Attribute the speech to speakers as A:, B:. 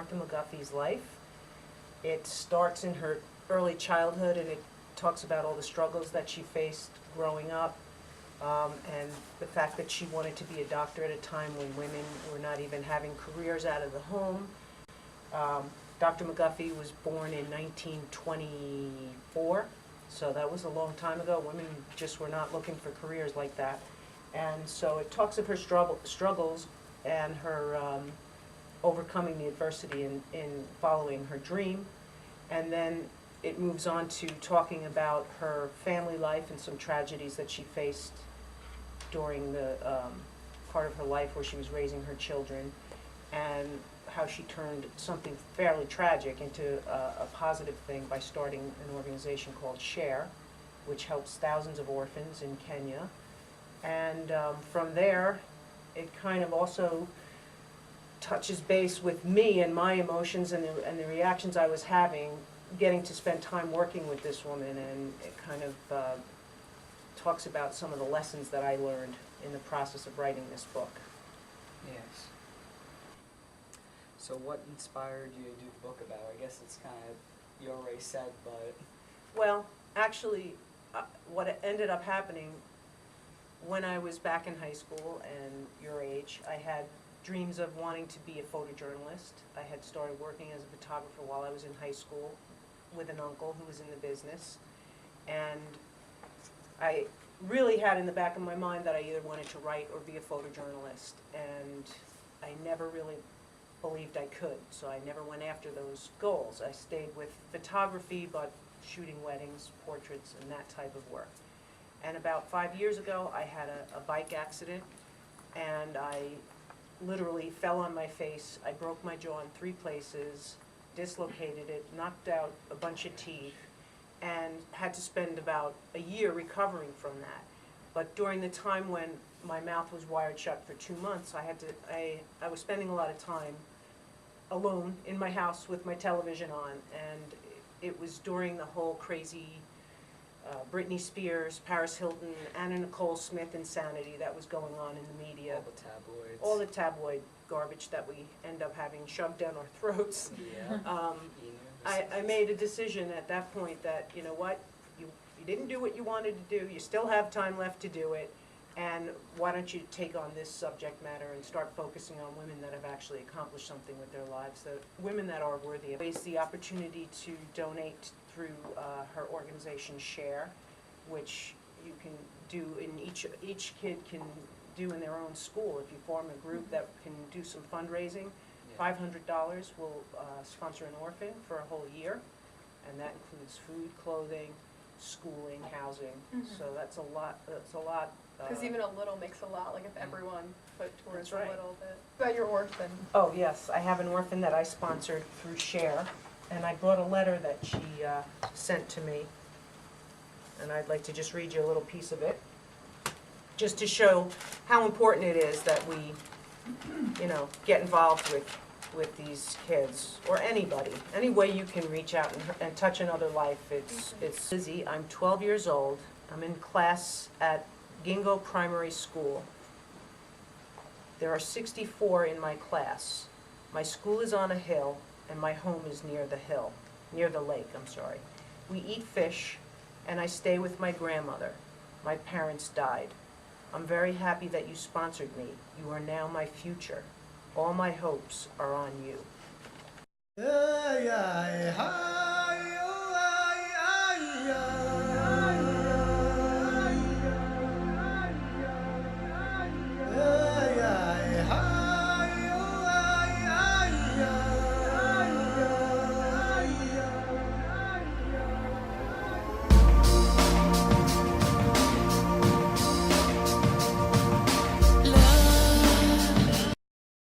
A: Martha McGuffey's life. It starts in her early childhood, and it talks about all the struggles that she faced growing up, and the fact that she wanted to be a doctor at a time when women were not even having careers out of the home. Dr. McGuffey was born in 1924, so that was a long time ago. Women just were not looking for careers like that. And so it talks of her struggles and her overcoming the adversity in following her dream. And then it moves on to talking about her family life and some tragedies that she faced during the part of her life where she was raising her children, and how she turned something fairly tragic into a positive thing by starting an organization called S.H.A.R.E, which helps thousands of orphans in Kenya. And from there, it kind of also touches base with me and my emotions and the reactions I was having, getting to spend time working with this woman, and it kind of talks about some of the lessons that I learned in the process of writing this book.
B: Yes. So what inspired you to do the book about? I guess it's kind of, you already said, but...
A: Well, actually, what ended up happening, when I was back in high school and your age, I had dreams of wanting to be a photojournalist. I had started working as a photographer while I was in high school with an uncle who was in the business. And I really had in the back of my mind that I either wanted to write or be a photojournalist. And I never really believed I could, so I never went after those goals. I stayed with photography, but shooting weddings, portraits, and that type of work. And about 5 years ago, I had a bike accident, and I literally fell on my face. I broke my jaw in 3 places, dislocated it, knocked out a bunch of teeth, and had to spend about a year recovering from that. But during the time when my mouth was wired shut for 2 months, I was spending a lot of time alone in my house with my television on, and it was during the whole crazy Britney Spears, Paris Hilton, Anna Nicole Smith insanity that was going on in the media.
B: All the tabloids.
A: All the tabloid garbage that we end up having shoved down our throats.
B: Yeah.
A: I made a decision at that point that, you know what, you didn't do what you wanted to do, you still have time left to do it, and why don't you take on this subject matter and start focusing on women that have actually accomplished something with their lives, the women that are worthy. I raised the opportunity to donate through her organization S.H.A.R.E, which you can do in each kid can do in their own school. If you form a group that can do some fundraising, $500 will sponsor an orphan for a whole year, and that includes food, clothing, schooling, housing. So that's a lot. That's a lot.
C: Because even a little makes a lot. Like if everyone put towards
A: That's right.
C: a little bit. About your orphan.
A: Oh yes, I have an orphan that I sponsored through S.H.A.R.E, and I brought a letter that she sent to me, and I'd like to just read you a little piece of it, just to show how important it is that we, you know, get involved with these kids, or anybody. Any way you can reach out and touch another life. It's Lizzie. I'm 12 years old. I'm in class at Gingo Primary School. There are 64 in my class. My school is on a hill, and my home is near the lake, I'm sorry. We eat fish, and I stay with my grandmother. My parents died. I'm very happy that you sponsored me. You are now my future. All my hopes are on you.